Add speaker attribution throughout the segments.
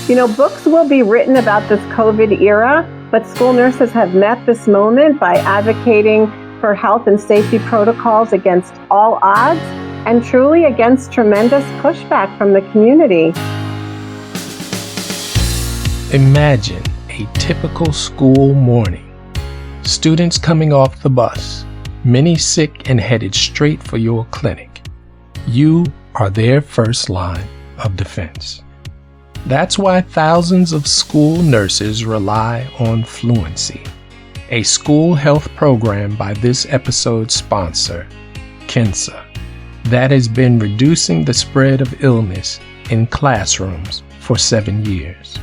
Speaker 1: Books will be written about this COVID era, but school nurses have met this moment by advocating for health and safety protocols against all odds and truly against tremendous pushback from the community.
Speaker 2: Imagine a typical school morning. Students coming off the bus, many sick and headed straight for your clinic. You are their first line of defense. That's why thousands of school nurses rely on Fluency, a school health program by this episode's sponsor, KENSA, that has been reducing the spread of illness in classrooms for 7 years.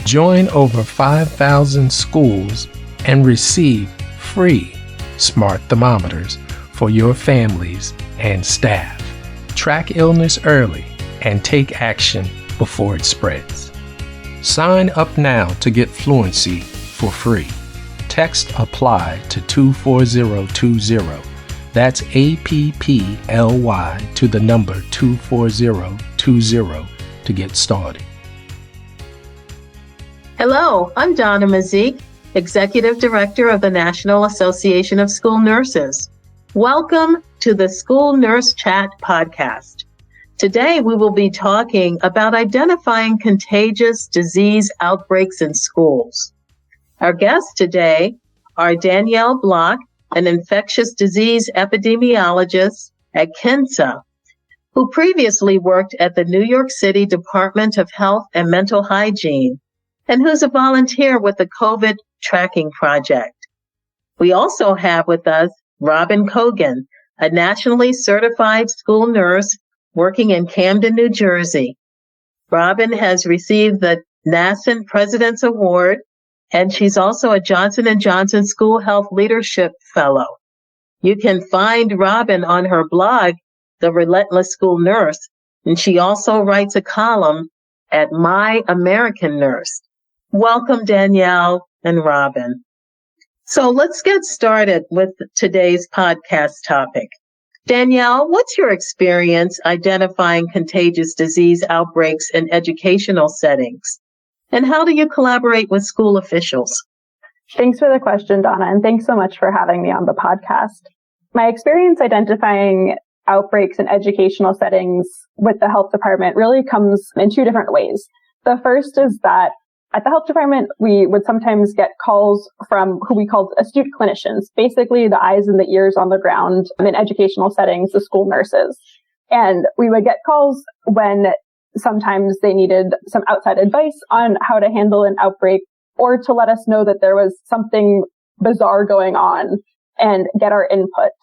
Speaker 2: Join over 5,000 schools and receive free smart thermometers for your families and staff. Track illness early and take action before it spreads. Sign up now to get Fluency for free. Text APPLY to 24020. That's APPLY to the number 24020 to get started.
Speaker 3: Hello, I'm Donna Mazik, Executive Director of the National Association of School Nurses. Welcome to the School Nurse Chat podcast. Today, we will be talking about identifying contagious disease outbreaks in schools. Our guests today are Danielle Block, an infectious disease epidemiologist at KENSA, who previously worked at the New York City Department of Health and Mental Hygiene, and who's a volunteer with the COVID Tracking Project. We also have with us Robin Cogan, a nationally certified school nurse working in Camden, New Jersey. Robin has received the NASCENT President's Award, and she's also a Johnson & Johnson School Health Leadership Fellow. You can find Robin on her blog, The Relentless School Nurse, and she also writes a column at My American Nurse. Welcome, Danielle and Robin. So let's get started with today's podcast topic. Danielle, what's your experience identifying contagious disease outbreaks in educational settings? And how do you collaborate with school officials?
Speaker 4: Thanks for the question, Donna, and thanks so much for having me on the podcast. My experience identifying outbreaks in educational settings with the health department really comes in two different ways. The first is that at the health department, we would sometimes get calls from who we called astute clinicians, basically the eyes and the ears on the ground in educational settings, the school nurses. And we would get calls when sometimes they needed some outside advice on how to handle an outbreak or to let us know that there was something bizarre going on and get our input.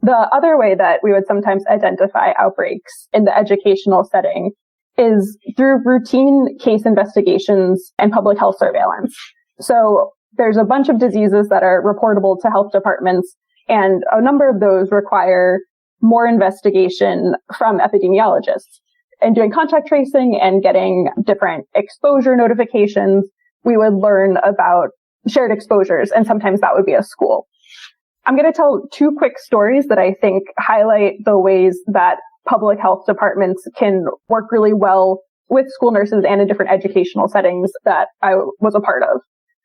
Speaker 4: The other way that we would sometimes identify outbreaks in the educational setting is through routine case investigations and public health surveillance. So there's a bunch of diseases that are reportable to health departments, and a number of those require more investigation from epidemiologists. And doing contact tracing and getting different exposure notifications, we would learn about shared exposures, and sometimes that would be a school. I'm going to tell two quick stories that I think highlight the ways that public health departments can work really well with school nurses and in different educational settings that I was a part of.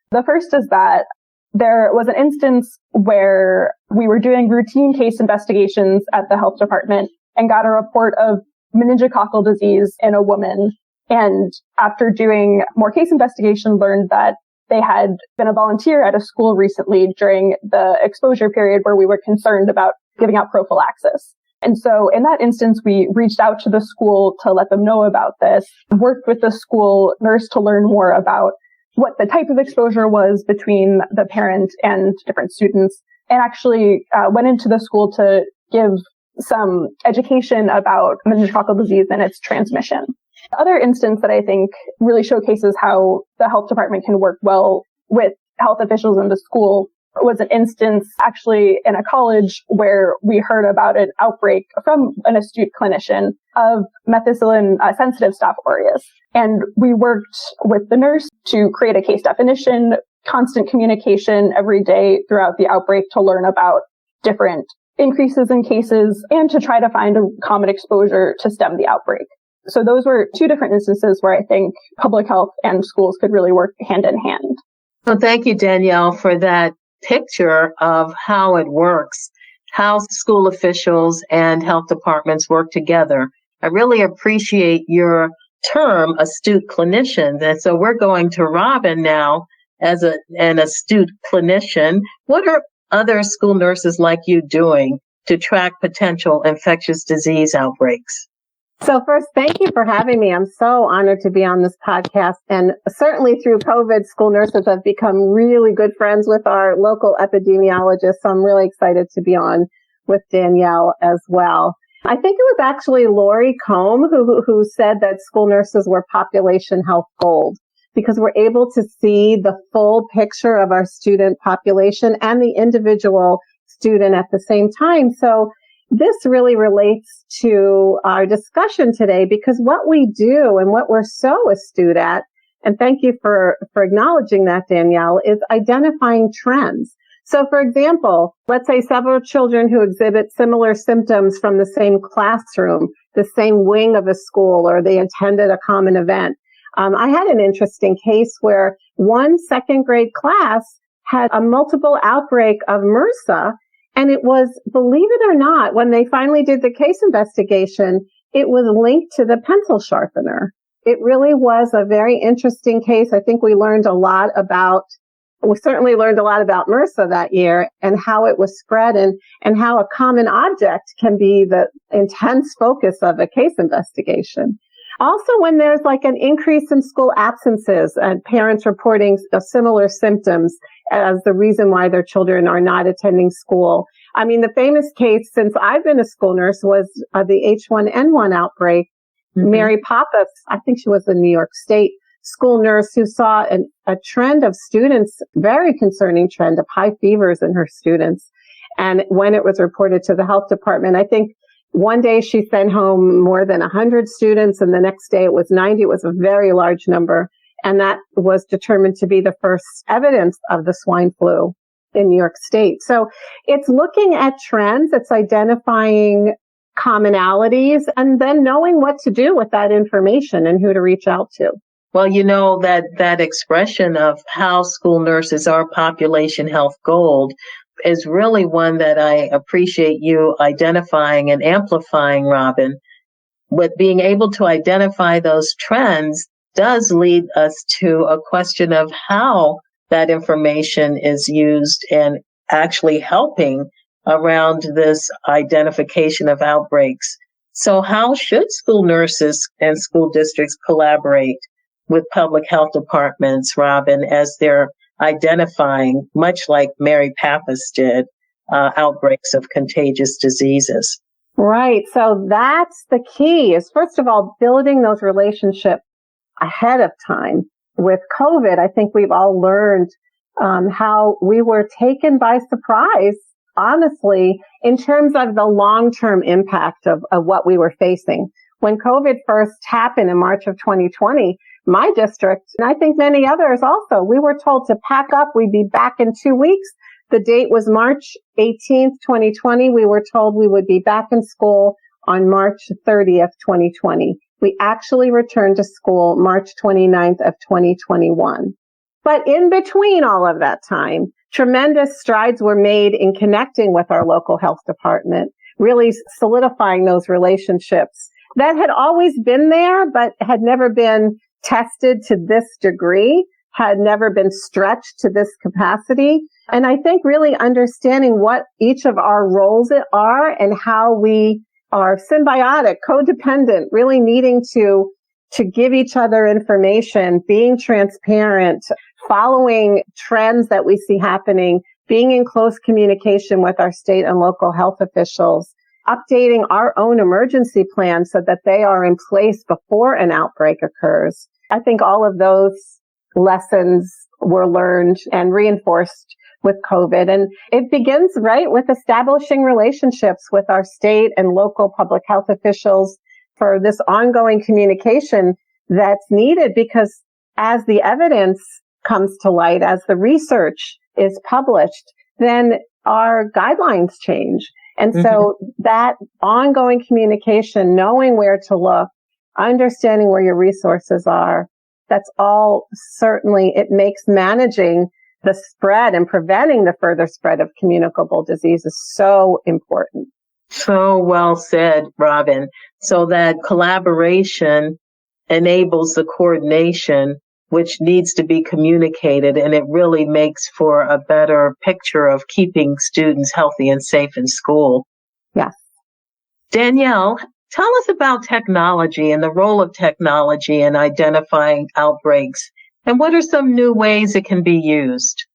Speaker 4: The first is that there was an instance where we were doing routine case investigations at the health department and got a report of meningococcal disease in a woman. And after doing more case investigation, learned that they had been a volunteer at a school recently during the exposure period where we were concerned about giving out prophylaxis. And so in that instance, we reached out to the school to let them know about this, worked with the school nurse to learn more about what the type of exposure was between the parent and different students, and actually went into the school to give some education about meningococcal disease and its transmission. The other instance that I think really showcases how the health department can work well with health officials in the school was an instance actually in a college where we heard about an outbreak from an astute clinician of methicillin sensitive Staph aureus. And we worked with the nurse to create a case definition, constant communication every day throughout the outbreak to learn about different increases in cases and to try to find a common exposure to stem the outbreak. So those were two different instances where I think public health and schools could really work hand in hand.
Speaker 3: Well, thank you, Danielle, for that picture of how it works, how school officials and health departments work together. I really appreciate your term, astute clinician. And so we're going to Robin now as an astute clinician. What are other school nurses like you doing to track potential infectious disease outbreaks?
Speaker 1: So first, thank you for having me. I'm so honored to be on this podcast. And certainly through COVID, school nurses have become really good friends with our local epidemiologists. So I'm really excited to be on with Danielle as well. I think it was actually Lori Combe who said that school nurses were population health gold, because we're able to see the full picture of our student population and the individual student at the same time. So this really relates to our discussion today, because what we do and what we're so astute at, and thank you for acknowledging that, Danielle, is identifying trends. So for example, let's say several children who exhibit similar symptoms from the same classroom, the same wing of a school, or they attended a common event. I had an interesting case where one second grade class had a multiple outbreak of MRSA. And it was, believe it or not, when they finally did the case investigation, it was linked to the pencil sharpener. It really was a very interesting case. I think we certainly learned a lot about MRSA that year and how it was spread and how a common object can be the intense focus of a case investigation. Also, when there's like an increase in school absences and parents reporting similar symptoms as the reason why their children are not attending school. I mean, the famous case since I've been a school nurse was the H1N1 outbreak. Mm-hmm. Mary Pappas, I think she was a New York State school nurse who saw a trend of students, very concerning trend of high fevers in her students. And when it was reported to the health department, I think one day she sent home more than 100 students, and the next day it was 90. It was a very large number. And that was determined to be the first evidence of the swine flu in New York State. So it's looking at trends, it's identifying commonalities, and then knowing what to do with that information and who to reach out to.
Speaker 3: Well, you know, that expression of how school nurses are population health gold is really one that I appreciate you identifying and amplifying, Robin. With being able to identify those trends does lead us to a question of how that information is used and actually helping around this identification of outbreaks. So how should school nurses and school districts collaborate with public health departments, Robin, as they're identifying, much like Mary Pappas did, outbreaks of contagious diseases?
Speaker 1: Right. So that's the key, is first of all, building those relationships ahead of time. With COVID, I think we've all learned how we were taken by surprise, honestly, in terms of the long-term impact of what we were facing. When COVID first happened in March of 2020, my district, and I think many others also, we were told to pack up. We'd be back in 2 weeks. The date was March 18th, 2020. We were told we would be back in school on March 30th, 2020. We actually returned to school March 29th of 2021. But in between all of that time, tremendous strides were made in connecting with our local health department, really solidifying those relationships that had always been there, but had never been tested to this degree, had never been stretched to this capacity. And I think really understanding what each of our roles are and how we are symbiotic, codependent, really needing to give each other information, being transparent, following trends that we see happening, being in close communication with our state and local health officials, updating our own emergency plans so that they are in place before an outbreak occurs. I think all of those lessons were learned and reinforced with COVID. And it begins, right, with establishing relationships with our state and local public health officials for this ongoing communication that's needed, because as the evidence comes to light, as the research is published, then our guidelines change. And so that ongoing communication, knowing where to look, understanding where your resources are. That's all certainly, it makes managing the spread and preventing the further spread of communicable diseases so important.
Speaker 3: So well said, Robin. So that collaboration enables the coordination, which needs to be communicated, and it really makes for a better picture of keeping students healthy and safe in school.
Speaker 1: Yes.
Speaker 3: Danielle, tell us about technology and the role of technology in identifying outbreaks, and what are some new ways it can be used?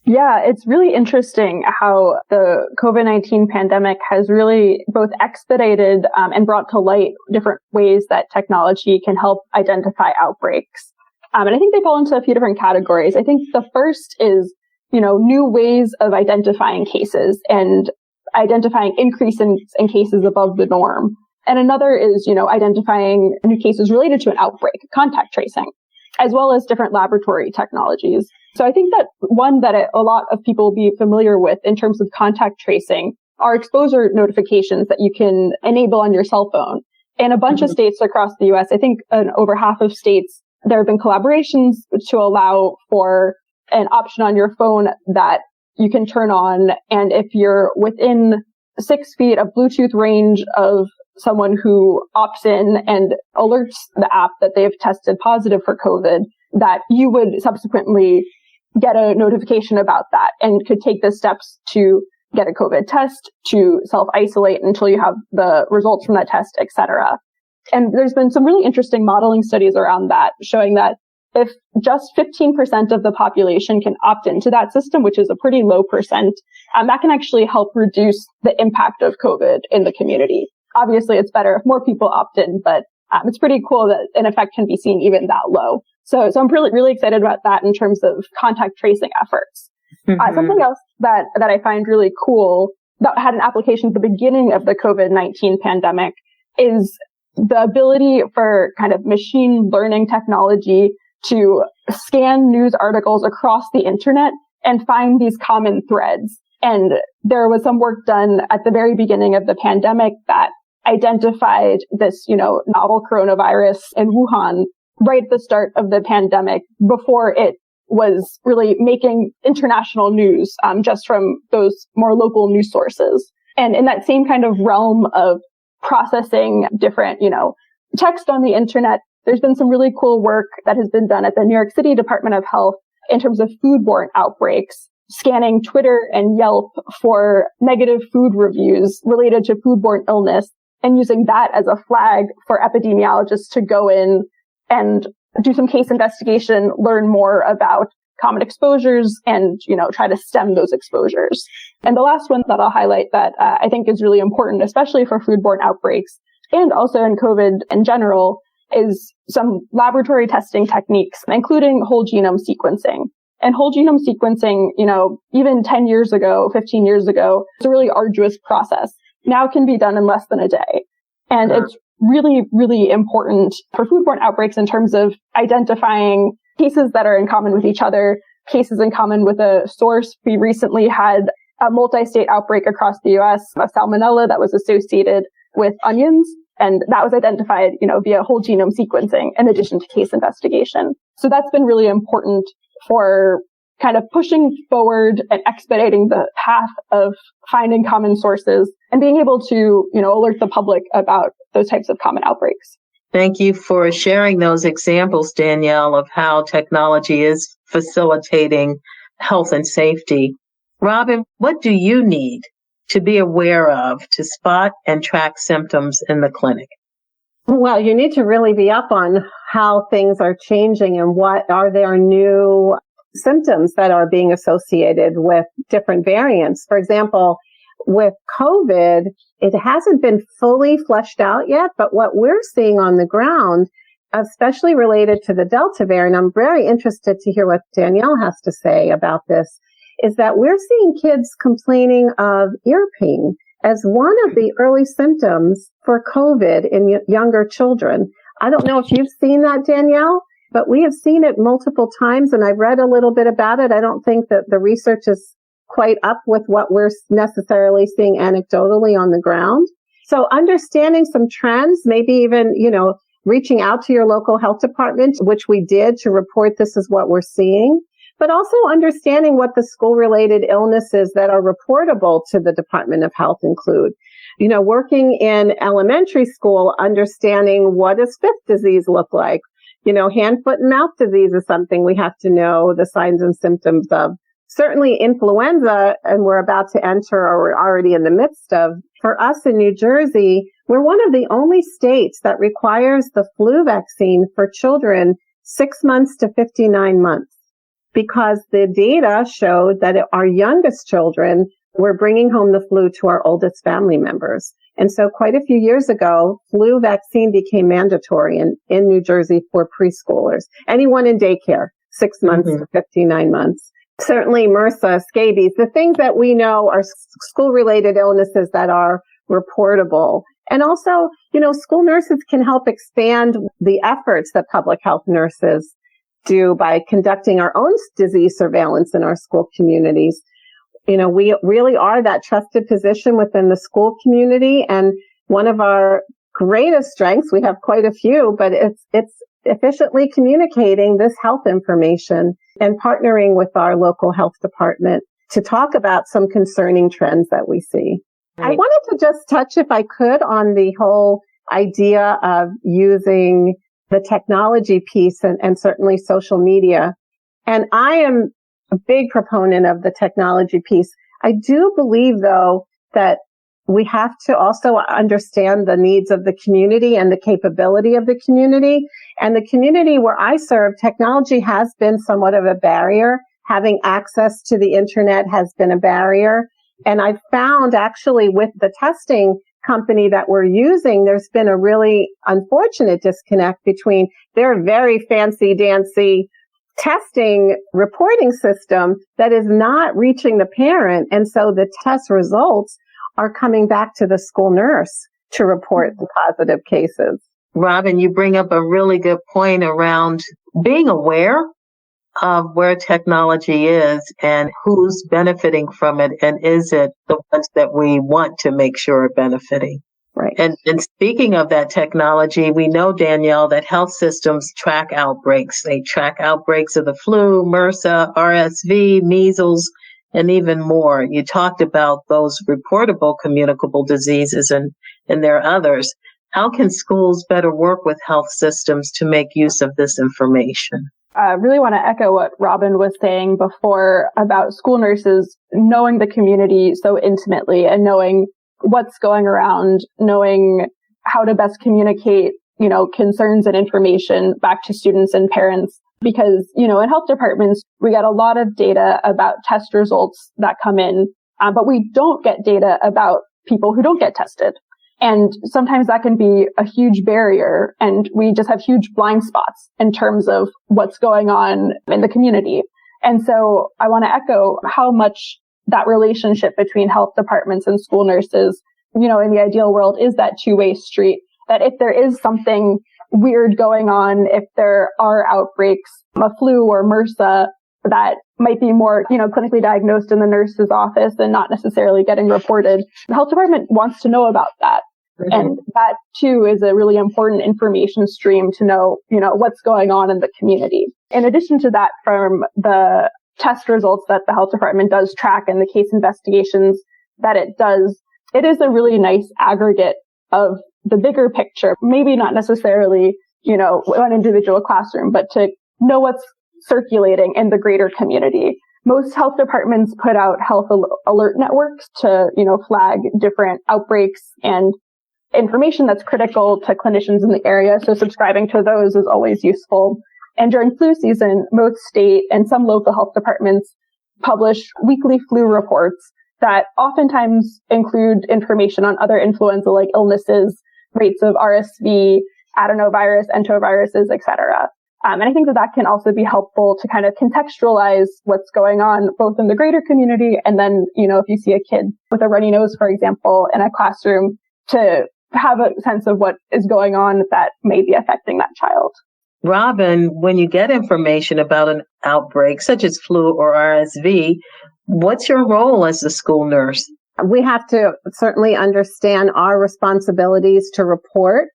Speaker 4: Yeah, it's really interesting how the COVID-19 pandemic has really both expedited and brought to light different ways that technology can help identify outbreaks. And I think they fall into a few different categories. I think the first is, new ways of identifying cases and identifying increase in cases above the norm. And another is, identifying new cases related to an outbreak, contact tracing, as well as different laboratory technologies. So I think that one that a lot of people will be familiar with in terms of contact tracing are exposure notifications that you can enable on your cell phone. In a bunch of states across the U.S., I think in over half of states, there have been collaborations to allow for an option on your phone that you can turn on. And if you're within 6 feet of Bluetooth range of someone who opts in and alerts the app that they've tested positive for COVID, that you would subsequently get a notification about that and could take the steps to get a COVID test, to self-isolate until you have the results from that test, etc. And there's been some really interesting modeling studies around that, showing that if just 15% of the population can opt into that system, which is a pretty low percent, that can actually help reduce the impact of COVID in the community. Obviously, it's better if more people opt in, but it's pretty cool that an effect can be seen even that low. So I'm really, really excited about that in terms of contact tracing efforts. Something else that I find really cool that had an application at the beginning of the COVID-19 pandemic is the ability for kind of machine learning technology to scan news articles across the internet and find these common threads. And there was some work done at the very beginning of the pandemic that identified this, novel coronavirus in Wuhan right at the start of the pandemic before it was really making international news, just from those more local news sources. And in that same kind of realm of processing different, text on the internet, there's been some really cool work that has been done at the New York City Department of Health in terms of foodborne outbreaks, scanning Twitter and Yelp for negative food reviews related to foodborne illness, and using that as a flag for epidemiologists to go in and do some case investigation, learn more about common exposures, and, try to stem those exposures. And the last one that I'll highlight that I think is really important, especially for foodborne outbreaks and also in COVID in general, is some laboratory testing techniques, including whole genome sequencing. And whole genome sequencing, even 10 years ago, 15 years ago, it's a really arduous process. Now can be done in less than a day. And it's really, really important for foodborne outbreaks in terms of identifying cases that are in common with each other, cases in common with a source. We recently had a multi-state outbreak across the U.S. of salmonella that was associated with onions. And that was identified, via whole genome sequencing in addition to case investigation. So that's been really important for kind of pushing forward and expediting the path of finding common sources and being able to, alert the public about those types of common outbreaks.
Speaker 3: Thank you for sharing those examples, Danielle, of how technology is facilitating health and safety. Robin, what do you need to be aware of to spot and track symptoms in the clinic?
Speaker 1: Well, you need to really be up on how things are changing and what are there new symptoms that are being associated with different variants. For example, with COVID, it hasn't been fully fleshed out yet, but what we're seeing on the ground, especially related to the Delta variant, I'm very interested to hear what Danielle has to say about this, is that we're seeing kids complaining of ear pain as one of the early symptoms for COVID in younger children. I don't know if you've seen that, Danielle, but we have seen it multiple times, and I've read a little bit about it. I don't think that the research is quite up with what we're necessarily seeing anecdotally on the ground. So understanding some trends, maybe even, reaching out to your local health department, which we did, to report this is what we're seeing, but also understanding what the school-related illnesses that are reportable to the Department of Health include. You know, working in elementary school, understanding what does fifth disease look like. You know, hand, foot, and mouth disease is something we have to know the signs and symptoms of. Certainly influenza, and we're about to enter, or we're already in the midst of. For us in New Jersey, we're one of the only states that requires the flu vaccine for children 6 months to 59 months, because the data showed that our youngest children were bringing home the flu to our oldest family members. And so quite a few years ago, flu vaccine became mandatory in New Jersey for preschoolers. Anyone in daycare, 6 months to 59 months. Certainly MRSA, scabies, the things that we know are school-related illnesses that are reportable. And also, you know, school nurses can help expand the efforts that public health nurses do by conducting our own disease surveillance in our school communities. You know, we really are that trusted position within the school community. And one of our greatest strengths, we have quite a few, but it's efficiently communicating this health information and partnering with our local health department to talk about some concerning trends that we see. Right. I wanted to just touch, if I could, on the whole idea of using the technology piece and certainly social media. And I am a big proponent of the technology piece. I do believe, though, that we have to also understand the needs of the community and the capability of the community. And the community where I serve, technology has been somewhat of a barrier. Having access to the internet has been a barrier. And I've found actually with the testing company that we're using, there's been a really unfortunate disconnect between their very fancy dancy testing reporting system that is not reaching the parent. And so the test results are coming back to the school nurse to report the positive cases.
Speaker 3: Robin, you bring up a really good point around being aware of where technology is and who's benefiting from it, and is it the ones that we want to make sure are benefiting.
Speaker 1: Right.
Speaker 3: And speaking of that technology, we know, Danielle, that health systems track outbreaks. They track outbreaks of the flu, MRSA, RSV, measles, and even more. You talked about those reportable communicable diseases, and there are others. How can schools better work with health systems to make use of this information?
Speaker 4: I really want to echo what Robin was saying before about school nurses knowing the community so intimately and knowing what's going around, knowing how to best communicate, you know, concerns and information back to students and parents. Because, you know, in health departments, we get a lot of data about test results that come in, but we don't get data about people who don't get tested. And sometimes that can be a huge barrier, and we just have huge blind spots in terms of what's going on in the community. And so I want to echo how much that relationship between health departments and school nurses, you know, in the ideal world is that two-way street, that if there is something weird going on, if there are outbreaks of flu or MRSA that might be more, you know, clinically diagnosed in the nurse's office and not necessarily getting reported, the health department wants to know about that. Mm-hmm. And that too is a really important information stream to know, you know, what's going on in the community. In addition to that, from the test results that the health department does track and the case investigations that it does, it is a really nice aggregate of the bigger picture, maybe not necessarily, you know, one individual classroom, but to know what's circulating in the greater community. Most health departments put out health alert networks to, you know, flag different outbreaks and information that's critical to clinicians in the area. So subscribing to those is always useful. And during flu season, most state and some local health departments publish weekly flu reports that oftentimes include information on other influenza-like illnesses, rates of RSV, adenovirus, enteroviruses, etc. And I think that can also be helpful to kind of contextualize what's going on both in the greater community and then, you know, if you see a kid with a runny nose, for example, in a classroom, to have a sense of what is going on that may be affecting that child.
Speaker 3: Robin, when you get information about an outbreak, such as flu or RSV, what's your role as a school nurse?
Speaker 1: We have to certainly understand our responsibilities to report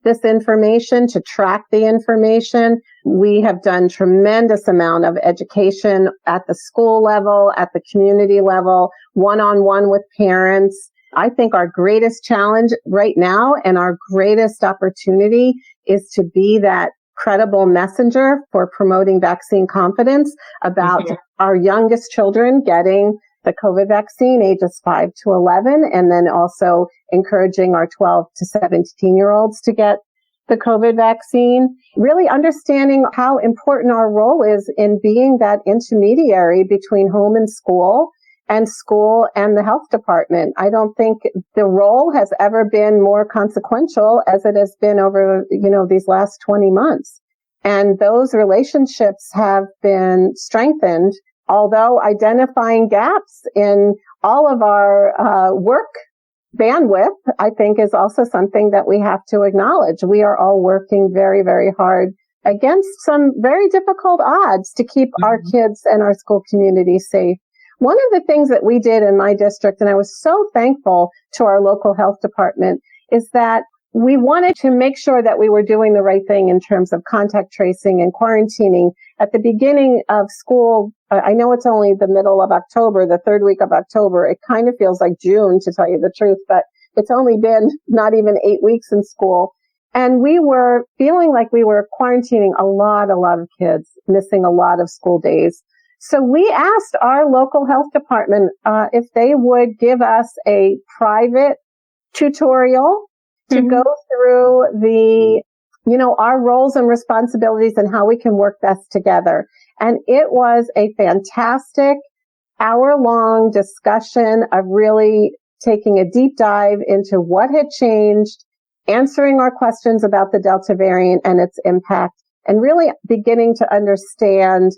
Speaker 1: this information, to track the information. We have done tremendous amount of education at the school level, at the community level, one-on-one with parents. I think our greatest challenge right now and our greatest opportunity is to be that credible messenger for promoting vaccine confidence about our youngest children getting the COVID vaccine, ages 5 to 11, and then also encouraging our 12 to 17-year-olds to get the COVID vaccine. Really understanding how important our role is in being that intermediary between home and school and the health department. I don't think the role has ever been more consequential as it has been over, these last 20 months. And those relationships have been strengthened, although identifying gaps in all of our work bandwidth, I think, is also something that we have to acknowledge. We are all working very, very hard against some very difficult odds to keep our kids and our school community safe. One of the things that we did in my district, and I was so thankful to our local health department, is that we wanted to make sure that we were doing the right thing in terms of contact tracing and quarantining. At the beginning of school, I know it's only the middle of October, the third week of October. It kind of feels like June, to tell you the truth, but it's only been not even 8 weeks in school. And we were feeling like we were quarantining a lot of kids, missing a lot of school days. So we asked our local health department if they would give us a private tutorial to go through our roles and responsibilities and how we can work best together. And it was a fantastic hour-long discussion of really taking a deep dive into what had changed, answering our questions about the Delta variant and its impact, and really beginning to understand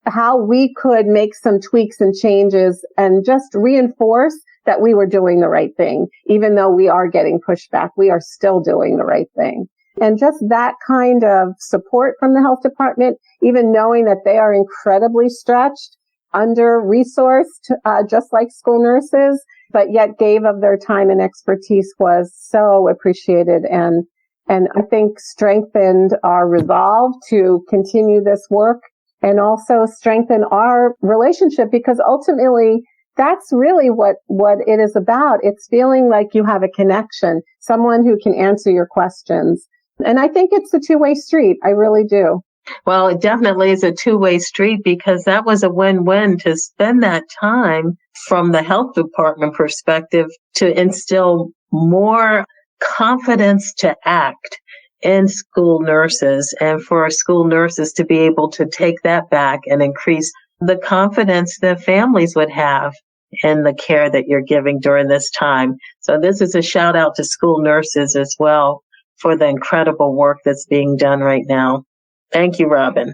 Speaker 1: how we could make some tweaks and changes and just reinforce that we were doing the right thing. Even though we are getting pushback, we are still doing the right thing. And just that kind of support from the health department, even knowing that they are incredibly stretched, under-resourced, just like school nurses, but yet gave of their time and expertise, was so appreciated and I think strengthened our resolve to continue this work and also strengthen our relationship, because ultimately that's really what it is about. It's feeling like you have a connection, someone who can answer your questions. And I think it's a two-way street. I really do.
Speaker 3: Well, it definitely is a two-way street, because that was a win-win to spend that time from the health department perspective to instill more confidence to act in school nurses, and for school nurses to be able to take that back and increase the confidence that families would have in the care that you're giving during this time. So this is a shout out to school nurses as well for the incredible work that's being done right now. Thank you, Robin.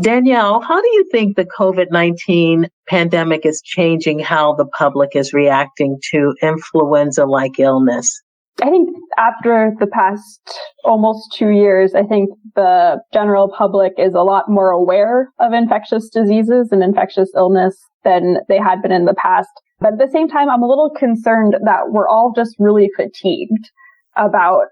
Speaker 3: Danielle, how do you think the COVID-19 pandemic is changing how the public is reacting to influenza-like illness?
Speaker 4: I think after the past almost 2 years, I think the general public is a lot more aware of infectious diseases and infectious illness than they had been in the past. But at the same time, I'm a little concerned that we're all just really fatigued about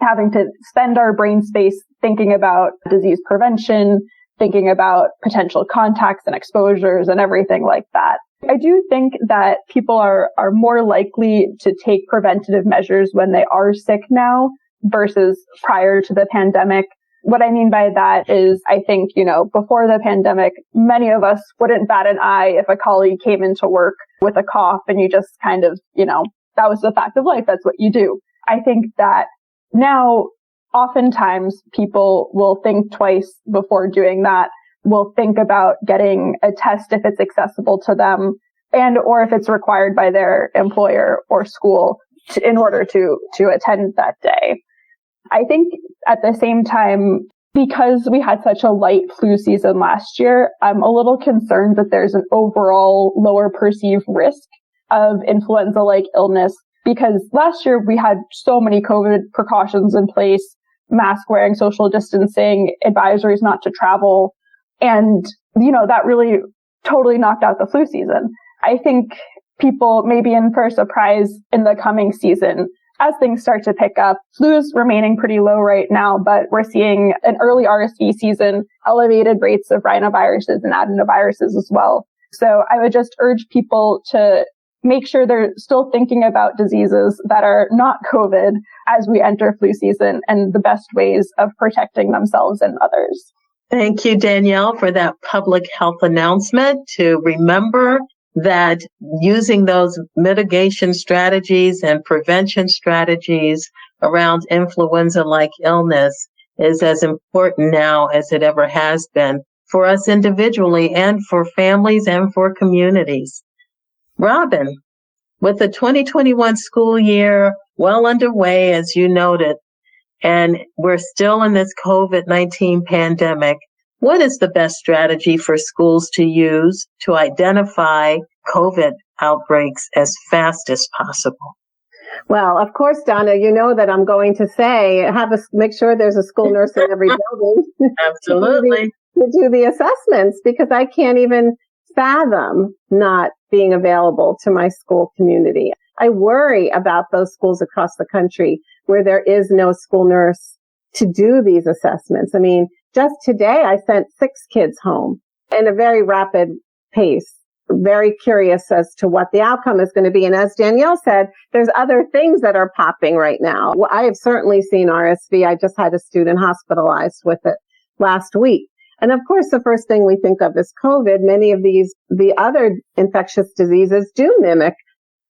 Speaker 4: having to spend our brain space thinking about disease prevention, thinking about potential contacts and exposures and everything like that. I do think that people are more likely to take preventative measures when they are sick now versus prior to the pandemic. What I mean by that is, I think, before the pandemic, many of us wouldn't bat an eye if a colleague came into work with a cough and you just kind of, that was the fact of life. That's what you do. I think that now, oftentimes people will think twice before doing that, will think about getting a test if it's accessible to them and or if it's required by their employer or school in order to attend that day. I think at the same time, because we had such a light flu season last year, I'm a little concerned that there's an overall lower perceived risk of influenza-like illness, because last year we had so many COVID precautions in place, mask wearing, social distancing, advisories not to travel. And, that really totally knocked out the flu season. I think people may be in for a surprise in the coming season as things start to pick up, flu is remaining pretty low right now, but we're seeing an early RSV season, elevated rates of rhinoviruses and adenoviruses as well. So I would just urge people to make sure they're still thinking about diseases that are not COVID as we enter flu season and the best ways of protecting themselves and others.
Speaker 3: Thank you, Danielle, for that public health announcement to remember that using those mitigation strategies and prevention strategies around influenza-like illness is as important now as it ever has been for us individually and for families and for communities. Robin, with the 2021 school year well underway, as you noted, and we're still in this COVID-19 pandemic, what is the best strategy for schools to use to identify COVID outbreaks as fast as possible?
Speaker 1: Well, of course, Donna, you know that I'm going to say make sure there's a school nurse in every building.
Speaker 3: Absolutely.
Speaker 1: to do the assessments, because I can't even fathom not being available to my school community. I worry about those schools across the country where there is no school nurse to do these assessments. I mean, just today I sent 6 kids home in a very rapid pace, very curious as to what the outcome is going to be. And as Danielle said, there's other things that are popping right now. Well, I have certainly seen RSV. I just had a student hospitalized with it last week. And of course, the first thing we think of is COVID. Many of the other infectious diseases do mimic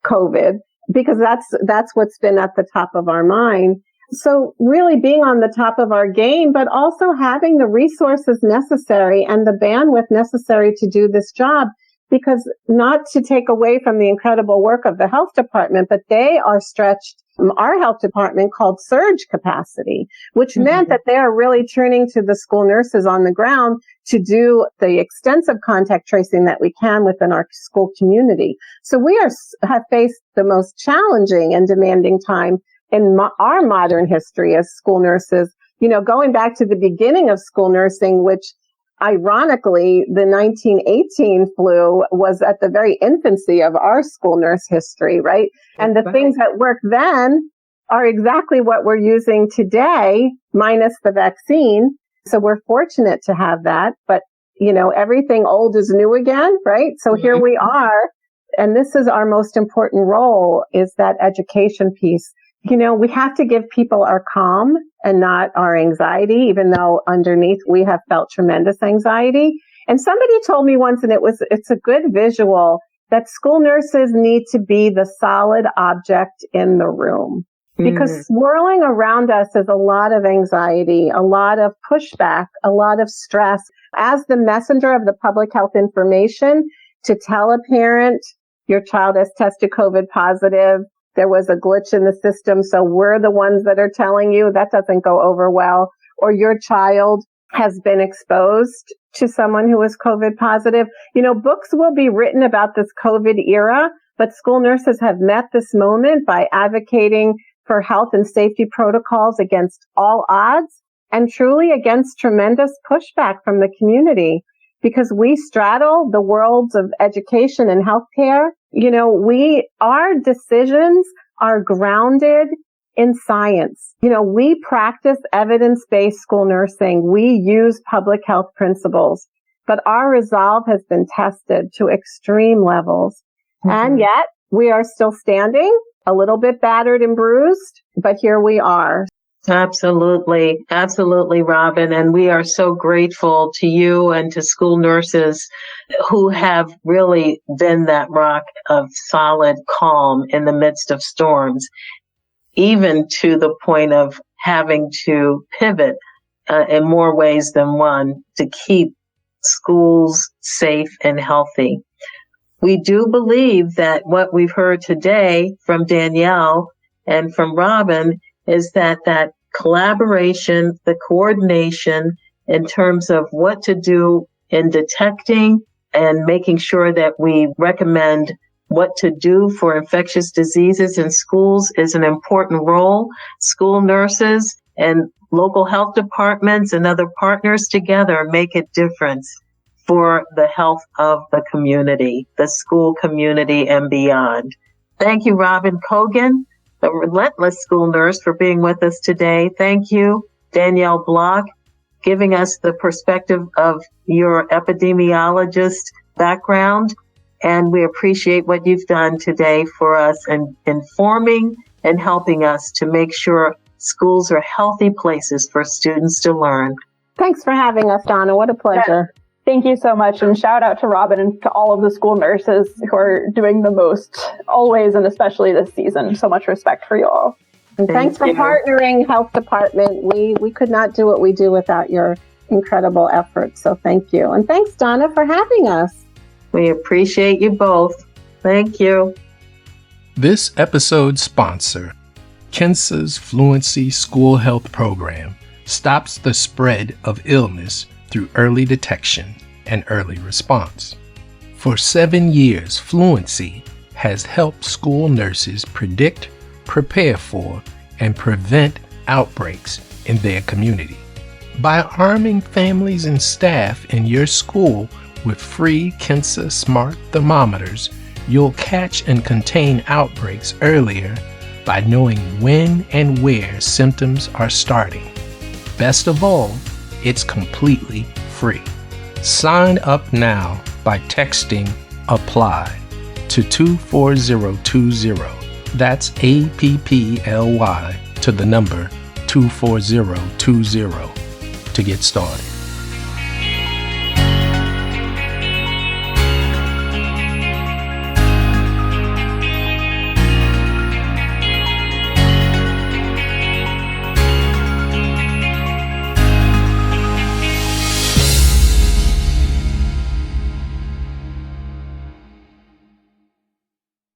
Speaker 1: COVID because that's what's been at the top of our mind. So really being on the top of our game, but also having the resources necessary and the bandwidth necessary to do this job, because not to take away from the incredible work of the health department, but they are stretched. Our health department called surge capacity, which meant that they are really turning to the school nurses on the ground to do the extensive contact tracing that we can within our school community. So we have faced the most challenging and demanding time in our modern history as school nurses, going back to the beginning of school nursing, which ironically, the 1918 flu was at the very infancy of our school nurse history, right? And the things that worked then are exactly what we're using today, minus the vaccine. So we're fortunate to have that. But, everything old is new again, right? So here we are. And this is our most important role, is that education piece. We have to give people our calm and not our anxiety, even though underneath we have felt tremendous anxiety. And somebody told me once, and it's a good visual, that school nurses need to be the solid object in the room. Because swirling around us is a lot of anxiety, a lot of pushback, a lot of stress. As the messenger of the public health information, to tell a parent your child has tested COVID positive, there was a glitch in the system, so we're the ones that are telling you, that doesn't go over well. Or your child has been exposed to someone who is COVID positive. Books will be written about this COVID era, but school nurses have met this moment by advocating for health and safety protocols against all odds and truly against tremendous pushback from the community. Because we straddle the worlds of education and healthcare. Our decisions are grounded in science. We practice evidence-based school nursing. We use public health principles, but our resolve has been tested to extreme levels. And yet we are still standing, a little bit battered and bruised, but here we are.
Speaker 3: Absolutely. Absolutely, Robin. And we are so grateful to you and to school nurses who have really been that rock of solid calm in the midst of storms, even to the point of having to pivot in more ways than one to keep schools safe and healthy. We do believe that what we've heard today from Danielle and from Robin is that collaboration, the coordination in terms of what to do in detecting and making sure that we recommend what to do for infectious diseases in schools is an important role. School nurses and local health departments and other partners together make a difference for the health of the community, the school community and beyond. Thank you, Robin Cogan, a relentless school nurse, for being with us today. Thank you, Danielle Block, giving us the perspective of your epidemiologist background. And we appreciate what you've done today for us and informing and helping us to make sure schools are healthy places for students to learn.
Speaker 1: Thanks for having us, Donna. What a pleasure.
Speaker 4: Thank you so much. And shout out to Robin and to all of the school nurses who are doing the most always, and especially this season. So much respect for you all.
Speaker 1: And thanks for partnering, Health Department. We could not do what we do without your incredible efforts. So thank you. And thanks, Donna, for having us.
Speaker 3: We appreciate you both. Thank you.
Speaker 2: This episode's sponsor, KENSA's Fluency School Health Program, stops the spread of illness through early detection and early response. For 7 years, Fluency has helped school nurses predict, prepare for, and prevent outbreaks in their community. By arming families and staff in your school with free KENSA smart thermometers, you'll catch and contain outbreaks earlier by knowing when and where symptoms are starting. Best of all, it's completely free. Sign up now by texting APPLY to 24020. That's APPLY to the number 24020 to get started.